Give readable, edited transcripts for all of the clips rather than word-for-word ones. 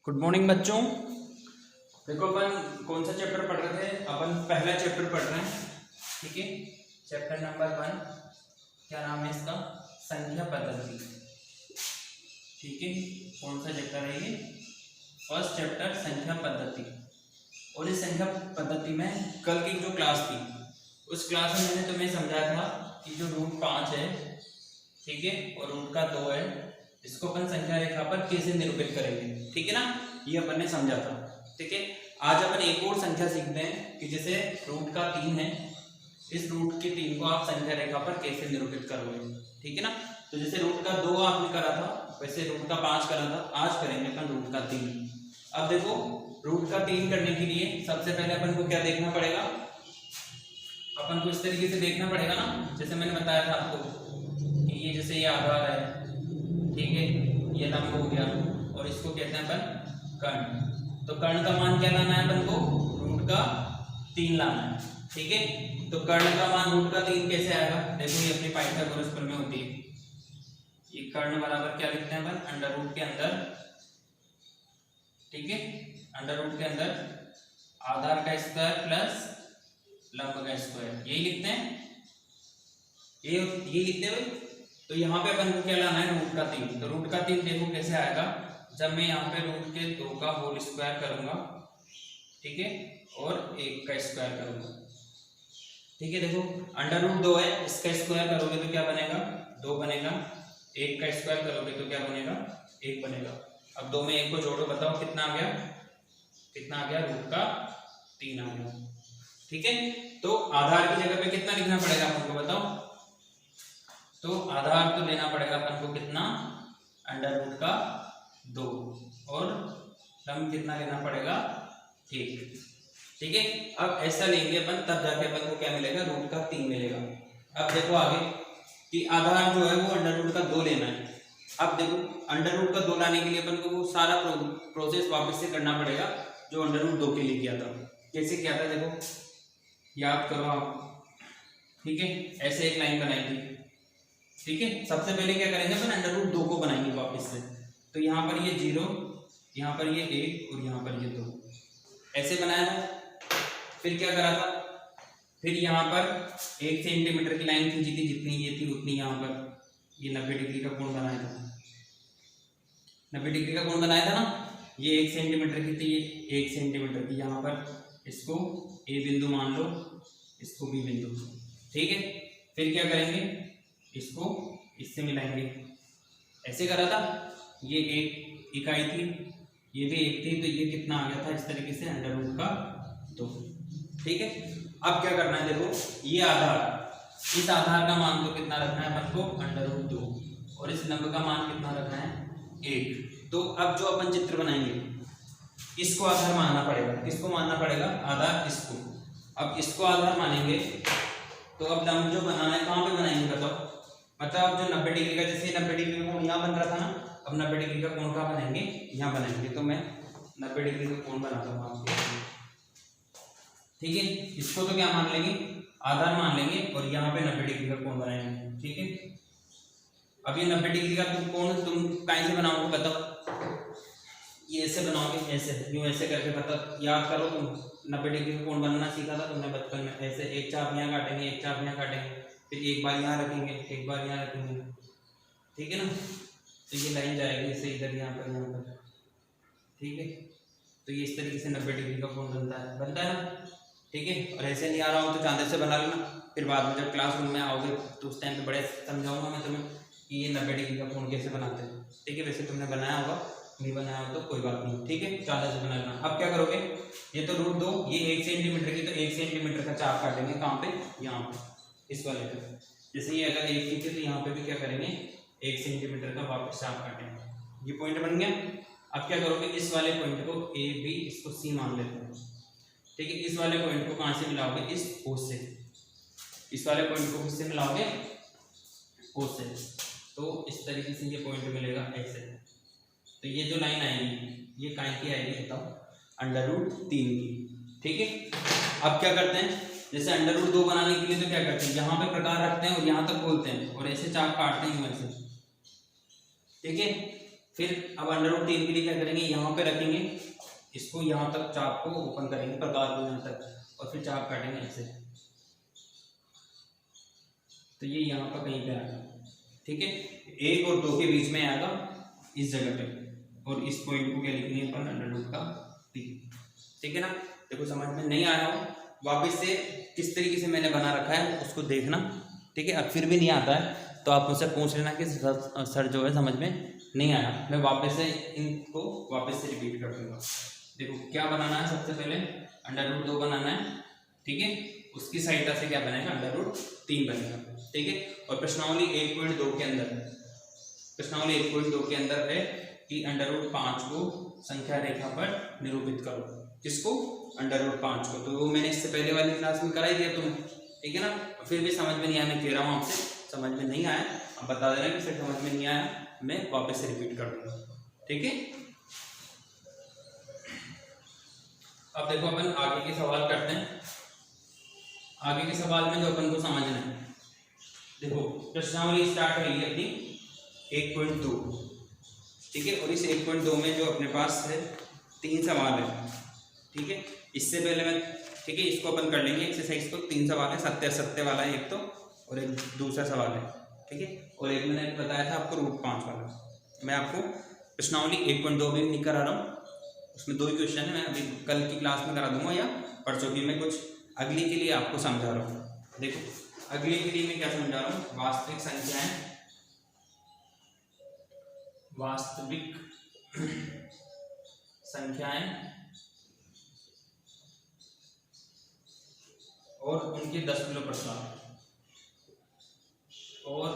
Good morning बच्चों। देखो अपन कौन सा चैप्टर पढ़ रहे थे? अपन पहला चैप्टर पढ़ रहे हैं, ठीक है। चैप्टर नंबर 1, क्या नाम है इसका? संख्या पद्धति, ठीक है। कौन सा चैप्टर है ये? फर्स्ट चैप्टर संख्या पद्धति। और इस संख्या पद्धति में कल की जो क्लास थी उस क्लास में मैंने तुम्हें समझाया था कि जो रूट 5 है, ठीक है, और रूट का 2 है, इसको अपन संख्या रेखा पर कैसे निरूपित करेंगे, ठीक है ना। ये अपन ने समझा था, ठीक है। आज अपन एक और संख्या सीखते हैं कि जैसे रूट का 3 है, इस रूट के 3 को आप संख्या रेखा पर कैसे निरूपित करोगे, ठीक है ना। तो जैसे रूट का 2 आपने करा था, वैसे रूट का 5 करा था, आज करेंगे अपन रूट का 3। अब देखो रूट का 3 करने के लिए सबसे पहले अपन को क्या देखना पड़ेगा? अपन को इस तरीके से देखना पड़ेगा ना, जैसे मैंने बताया था आपको कि ये जैसे ये आधार है, ठीक है, ये लंब हो गया, और इसको कहते हैं अपन कर्ण। तो कर्ण का मान क्या लाना है अपन को? रूट का 3 लाना है, ठीक है। तो कर्ण का मान रूट का 3 कैसे आएगा? देखो ये अपनी पाइथागोरस प्रमेय होती है। ये कर्ण बराबर क्या लिखते हैं अपन? अंडर रूट के अंदर, ठीक है, अंडर रूट के अंदर आधार का स्क्वायर प्लस लंब का स्क्वायर, यही लिखते हैं, ये लिखते हैं भाई। तो यहाँ पे अपन को क्या लाना है? रूट का 3। तो रूट का 3 देखो कैसे आएगा, जब मैं यहाँ पे रूट के 2 का होल स्क्वायर करूंगा, ठीक है, और 1 का स्क्वायर करूंगा, ठीक है। देखो अंडर रूट 2 है, इसका स्क्वायर करोगे तो क्या बनेगा? 2 बनेगा। 1 का स्क्वायर करोगे तो क्या बनेगा? 1 बनेगा। अब 2 में 1 को जोड़ो, बताओ कितना आ गया? कितना आ गया? रूट का 3 आ गया, ठीक है। तो आधार की जगह पे कितना लिखना पड़ेगा अपन को, बताओ? तो आधार तो लेना पड़ेगा अपन को कितना? अंडर रूट का 2, और लंब कितना लेना पड़ेगा? 1, ठीक है। अब ऐसा लेंगे अपन, तब जाके अपन को क्या मिलेगा? रूट का 3 मिलेगा। अब देखो आगे कि आधार जो है वो अंडर रूट का 2 लेना है। अब देखो अंडर रूट का 2 लाने के लिए अपन को वो सारा प्रोसेस वापस से करना पड़ेगा जो अंडर रूट 2 के लिए किया था। कैसे किया था देखो, याद करो आप, ठीक है। ऐसे एक लाइन बनाई थी, ठीक है। सबसे पहले क्या करेंगे अपन? अंडर रूट 2 को बनाएंगे वापस से। तो यहाँ पर ये 0, यहाँ पर ये 1 और यहाँ पर ये 2, ऐसे बनाया था। फिर क्या करा था? फिर यहाँ पर 1 सेंटीमीटर की लाइन खींची थी, जितनी ये थी उतनी यहाँ पर ये 90 डिग्री का कोण बनाया था। 90 डिग्री का कोण बनाया था ना। ये 1 सेंटीमीटर की थी, ये 1 सेंटीमीटर की। यहाँ पर इसको ए बिंदु मान लो, इसको बी बिंदु, ठीक है। फिर क्या करेंगे? इसको इससे मिलाएंगे, ऐसे करा था। ये 1 इकाई थी, ये भी 1 थी, तो ये कितना आ गया था? इस तरीके से अंडर रूट का 2, ठीक है। अब क्या करना है? देखो ये आधार, इस आधार का मान तो कितना रखना है अपन को? अंडर रूट 2, और इस लंब का मान कितना रखना है? 1। तो अब जो अपन चित्र बनाएंगे इसको आधार मानना पड़ेगा। किसको मानना पड़ेगा? आधार इसको। अब इसको आधार मानेंगे तो अब लंब जो बनाना है कहाँ पे बनाएंगे बताओ? मतलब जो 90 डिग्री का, जैसे 90 डिग्री का कोण यहाँ बन रहा था ना, अब 90 डिग्री का कोण कहाँ बनाएंगे? यहाँ बनाएंगे। तो मैं 90 डिग्री का कोण बनाता हूँ आपके, ठीक है। इसको तो क्या मान लेंगे? आधार मान लेंगे, और यहाँ पे 90 डिग्री का कोण बनाएंगे, ठीक है। अब ये 90 डिग्री का कोण तुम कहीं से बनाओगे बताओ? ये ऐसे बनाओगे, ऐसे, यूं ऐसे करके, पता याद करो तुम 90 डिग्री का कोण बनाना सीखा था तुमने बचपन में। ऐसे एक चाप यहाँ काटेंगे, एक चाप यहाँ काटेंगे, फिर एक बार यहाँ रखेंगे, एक बार यहाँ रखेंगे, ठीक है ना। तो ये लाइन जाएगी इसे इधर, यहाँ पर, ठीक है। तो ये इस तरीके से 90 डिग्री का कोण बनता है ना, ठीक है। और ऐसे नहीं आ रहा हो तो चांदे से बना लेना, फिर बाद में जब क्लासरूम में आओगे तो उस टाइम पे बड़े समझाऊंगा मैं तुम्हें कि ये 90 डिग्री का कोण कैसे बनाते हैं, ठीक है। वैसे तुमने बनाया होगा, नहीं बनाया हो तो कोई बात नहीं, ठीक है, चांदे से बना लेना। अब क्या करोगे? ये तो रूट 2, ये 1 सेंटीमीटर की, तो 1 सेंटीमीटर का चाप काटेंगे कहाँ पे? यहाँ पे, इस वाले पे। जैसे ये अगर 1 की थी तो यहाँ पे भी क्या करेंगे? 1 सेंटीमीटर का वापस चाप काटेंगे। ये पॉइंट बन गया। अब क्या करोगे? इस वाले पॉइंट को ए बी, इसको सी मान लेते हैं, ठीक है। इस वाले पॉइंट को कहाँ से मिलाओगे? इस ओ से। इस वाले पॉइंट को किससे मिलाओगे? ओ से। तो इस तरीके से ये पॉइंट मिलेगा ऐसे। तो ये जो लाइन आएगी ये काहे की आएगी बताओ? अंडर रूट 3 की, ठीक है। अब क्या करते हैं? जैसे अंडर रूट 2 बनाने के लिए तो क्या करते हैं? यहाँ पे प्रकार रखते हैं और यहाँ तक बोलते हैं, और ऐसे चाप काटते हैं ऐसे, ठीक है। फिर अब √3 के लिए क्या करेंगे, यहाँ पे रखेंगे इसको, यहाँ तक चाप को ओपन करेंगे प्रकार को यहाँ तक, और फिर चाप काटेंगे ऐसे, तो ये यहाँ पर कहीं पे आएगा, ठीक है। 1 और 2 के बीच में आएगा इस जगह पे, और इस पॉइंट को क्या लिखेंगे अपन √3, ठीक है ना। देखो समझ में नहीं आया हो, वापस से किस तरीके से मैंने बना रखा है उसको देखना, ठीक है। अब फिर भी नहीं आता है तो आप मुझसे पूछ लेना कि सर जो है समझ में नहीं आया, मैं वापस से इनको वापस से रिपीट कर दूंगा। देखो क्या बनाना है, सबसे पहले √2 बनाना है, ठीक है। उसकी सहायता से क्या बनेगा, √3 बनेगा, ठीक है। और प्रश्नावली 1.2 के अंदर, प्रश्नावली 1.2 के अंदर है कि √5 को संख्या रेखा पर निरूपित करो, किसको, √5 को। तो वो मैंने इससे पहले वाली क्लास में कराई दिया तुम्हें, ठीक है ना। फिर भी समझ में नहीं आया, मैं कह रहा हूँ आपसे समझ में नहीं आया, अब बता देना कि सर समझ में नहीं आया, मैं वापस से रिपीट कर दूंगा, ठीक है। अब देखो अपन आगे के सवाल करते हैं। आगे के सवाल में जो अपन को समझना है, देखो प्रश्नावली स्टार्ट हुई अपनी 1.2, ठीक है। और इस 1.2 में जो अपने पास है 3 सवाल है, ठीक है। इससे पहले मैं, ठीक है, इसको अपन कर लेंगे एक्सरसाइज को। 3 सवाल है, सत्य असत्य वाला है एक तो, और एक दूसरा सवाल है, ठीक है। और एक मैंने बताया था आपको √5 वाला। मैं आपको प्रश्नावली 1.2 भी नहीं करा रहा हूँ, उसमें 2 ही क्वेश्चन है, मैं अभी कल की क्लास में करा दूंगा या परसों की। मैं कुछ अगली के लिए आपको समझा रहा हूँ। देखो अगली के लिए मैं क्या समझा रहा हूँ, वास्तविक संख्याएं, वास्तविक संख्याएं और उनके दशमलव प्रसार, और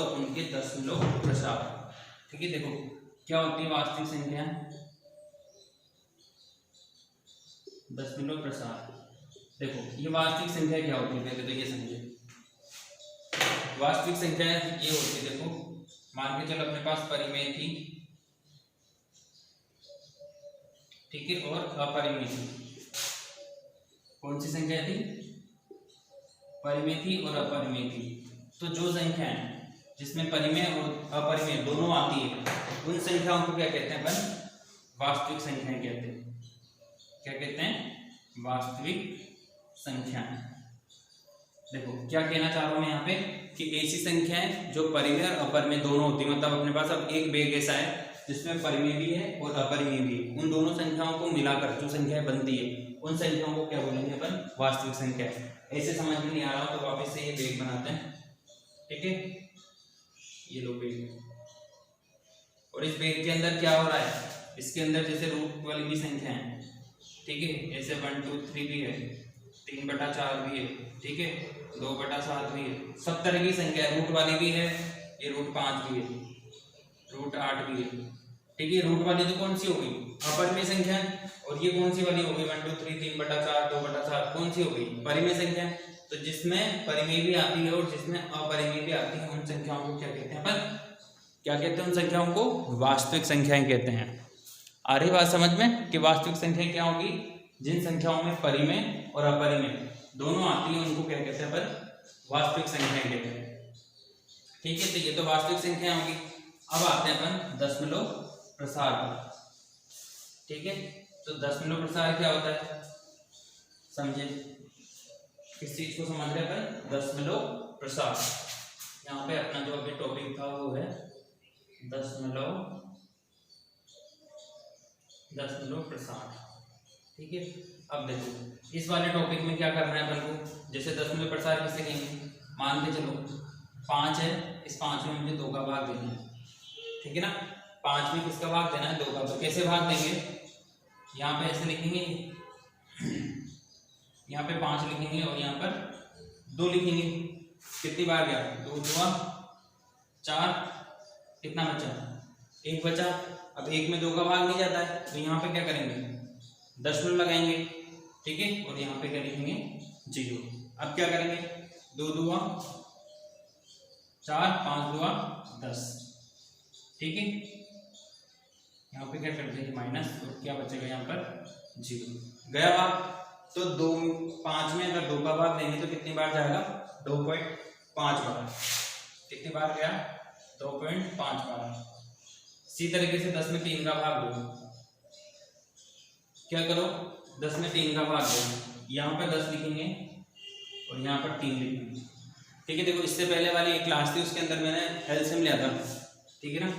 उनके दशमलव प्रसार, ठीक है। देखो क्या होती है वास्तविक संख्या, दशमलव प्रसार। देखो ये वास्तविक संख्या क्या होती है, पहले तो ये समझिए। वास्तविक संख्या ये होती है, देखो मान के चलो अपने पास परिमेय थी, ठीक है, और अपरिमेय थी। कौन सी संख्या थी, परिमेय थी और अपरिमेय थी। तो जो संख्या है जिसमें परिमेय और अपरिमेय दोनों आती है, उन संख्याओं को क्या कहते हैं अपन, वास्तविक संख्याएं कहते हैं। क्या कहते हैं, वास्तविक संख्याएं। देखो क्या कहना चाह रहा हूं मैं यहाँ पे, कि ऐसी संख्याएं जो परिमेय और अपरिमेय दोनों होती है, मतलब अपने पास अब एक बेग ऐसा है जिसमें परिमेय भी है और अपरिमेय भी है, उन दोनों संख्याओं को मिलाकर जो संख्याएं बनती है, उन संख्याओं को क्या बोलेंगे अपन, वास्तविक संख्या। ऐसे समझ में नहीं आ रहा हो तो वापस से ये बेग बनाते हैं, ठीक है। ये लो बेग, और इस बेग के अंदर क्या हो रहा है, इसके अंदर जैसे रूट वाली भी संख्या है, ठीक है, ऐसे 1 2 3 भी है, 3/4 भी है, ठीक है, 2/7 भी है, सब तरह की संख्या है। रूट वाली भी है, ये √5 भी है, √8 भी है, ठीक है। रूट वाली तो कौन सी होगी, अपरिमेय संख्या, और ये कौन सी वाली होगी, 1 2 3 3/4 2/7, कौन सी होगी, परिमेय संख्या। तो जिसमें परिमेय भी आती है और जिसमें अपरिमेय भी आती है, उन संख्याओं को क्या कहते हैं अपन, क्या कहते हैं, उन संख्याओं को वास्तविक संख्याएं कहते हैं। आ रही बात समझ में, कि वास्तविक संख्या क्या होगी, जिन संख्याओं में परिमेय और अपरिमेय दोनों आती है, उनको क्या कहते हैं अपन, वास्तविक संख्याएं कहते हैं, ठीक है। तो ये तो वास्तविक संख्याएं होगी। अब आते हैं अपन दशमलव प्रसार पर, ठीक है। तो दशमलव प्रसार क्या होता है, समझे, किस चीज को समझ रहे हैं अपन, दशमलव प्रसार। यहाँ पे अपना जो अभी टॉपिक था वो है दशमलव प्रसार, ठीक है। अब देखो इस वाले टॉपिक में क्या करना है अपन को, जैसे दशमलव प्रसार किसे कहेंगे, मान के चलो 5 है, इस 5 में मुझे 2 का भाग देना है, ठीक है ना। 5 में किसका भाग देना है, 2 का। तो कैसे भाग देंगे, यहाँ पे ऐसे लिखेंगे, यहाँ पे 5 लिखेंगे और यहाँ पर 2 लिखेंगे। कितनी बार गया, 2 2 4, कितना बचा, 1 बचा। अब 1 में 2 का भाग नहीं जाता है, तो यहाँ पे क्या करेंगे, दशमलव लगाएंगे, ठीक है, और यहाँ पे क्या लिखेंगे, 0। अब क्या करेंगे, 2 2 4 5 2 10, ठीक है। यहाँ पे क्या कर देंगे, माइनस, और क्या बचेगा यहाँ पर, 0 गया भाग। तो 2 5 में अगर 2 का भाग देंगे तो कितनी बार जाएगा, 2.5 बार। कितनी बार गया, 2.512। इसी तरीके से 10 में 3 का भाग दो, क्या करो 10 में 3 का भाग दो, यहाँ पर 10 लिखेंगे और यहाँ पर 3 लिखेंगे। ठीक है, देखो इससे पहले वाली एक क्लास थी उसके अंदर मैंने एलसीएम लिया था, ठीक है ना,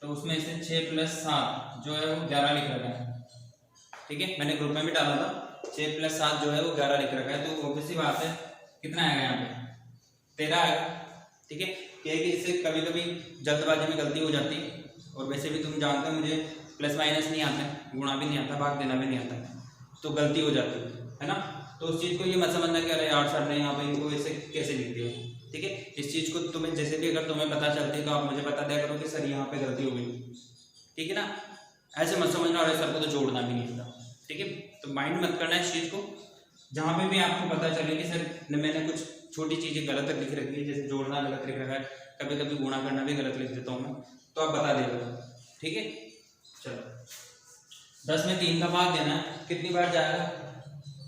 तो उसमें से 6 + 7 जो है वो 11 लिख रखा है। ठीक है, मैंने ग्रुप में भी डाला था, 6 + 7 जो है वो 11 लिख रखा है। तो ऑब्वियसली बात है कितना आएगा यहाँ पे 13 आएगा। ठीक है, क्या है कि इससे कभी कभी जल्दबाजी में गलती हो जाती है, और वैसे भी तुम जानते हो मुझे प्लस माइनस नहीं आता है, गुणा भी नहीं आता, भाग देना भी नहीं आता, तो गलती हो जाती है ना। तो उस चीज़ को ये मत समझना कि अरे यार सर ने यहाँ पे इनको ऐसे कैसे लिख दिया। ठीक है, इस चीज़ को तुम्हें जैसे भी अगर तुम्हें पता चलती है तो आप मुझे बता दिया करो कि सर यहाँ पे गलती हो गई। ठीक है ना, ऐसे मत समझना अरे सर को तो जोड़ना भी नहीं आता। ठीक है, तो माइंड मत करना इस चीज़ को। जहाँ पे भी आपको पता चले कि सर मैंने कुछ छोटी चीज़ें गलत लिख रखी है, जैसे जोड़ना गलत लिख रखा है, कभी कभी गुणा करना भी गलत लिख देता हूँ मैं, तो आप बता देगा। ठीक है, चलो 10 में 3 का भाग देना है, कितनी बार जाएगा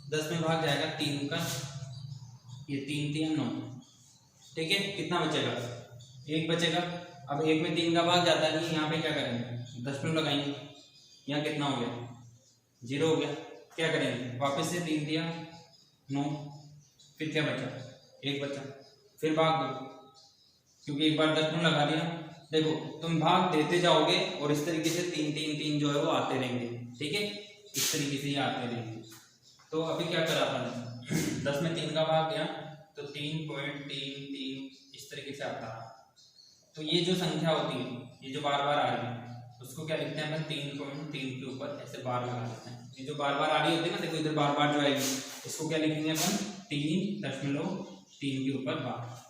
10 में भाग जाएगा 3 का, ये 3 3 9। ठीक है, कितना बचेगा 1 बचेगा। अब 1 में 3 का भाग जाता है, यहाँ पे क्या करेंगे 10 में लगाएंगे, यहाँ कितना हो गया 0 हो गया। क्या करेंगे वापस से 3 दिया 9, फिर क्या बचा 1 बचा, फिर भाग दो, क्योंकि एक बार 10 में लगा दिया। देखो तुम भाग देते जाओगे और इस तरीके से 3 3 3 जो है वो आते रहेंगे। ठीक है, इस तरीके से ये आते रहेंगे। तो अभी क्या करा अपन 10 में 3 का भाग दिया तो 3.33 इस तरीके से आता है। तो ये जो संख्या होती है, ये जो बार बार आ रही है, उसको क्या लिखते हैं अपन 3.3 के ऊपर ऐसे बार लगा देते हैं। ये जो बार बार आ रही होती है ना, देखो इधर बार बार जो आएगी, इसको क्या लिखेंगे अपन 3.3 के ऊपर बार।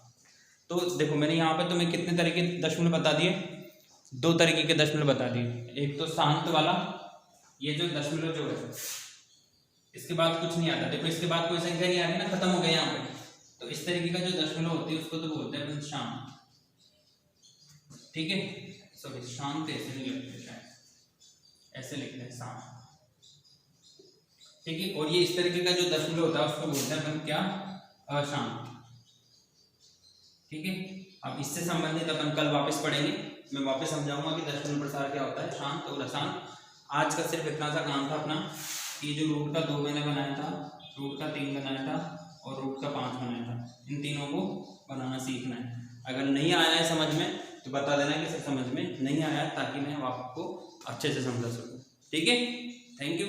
तो देखो मैंने यहाँ पर तुम्हें कितने तरीके दशमलव बता दिए, 2 तरीके के दशमलव बता दिए। एक तो शांत वाला, ये जो दशमलव जो है इसके बाद कुछ नहीं आता, देखो इसके बाद कोई संख्या नहीं आ रही ना, खत्म हो गया यहाँ पे। तो इस तरीके का जो दशमलव होती है उसको तो बोलते हैं शांत। ठीक है, सॉरी शांत ऐसे नहीं लिखते, शायद ऐसे लिखते हैं शांत। ठीक है, और ये इस तरीके का जो दशमलव होता है उसको बोलते हैं अपन क्या अशांत। ठीक है, अब इससे संबंधित अपन कल वापस पढ़ेंगे, मैं वापस समझाऊंगा कि दशमलव प्रसार क्या होता है, शांत और अशांत। आज का सिर्फ इतना सा काम था अपना कि जो रूट का 2 मैंने बनाया था, रूट का 3 बनाया था और रूट का 5 बनाया था, इन तीनों को बनाना सीखना है। अगर नहीं आया है समझ में तो बता देना कि सर समझ में नहीं आया, ताकि मैं आपको अच्छे से समझा सकूँ। ठीक है, थैंक यू।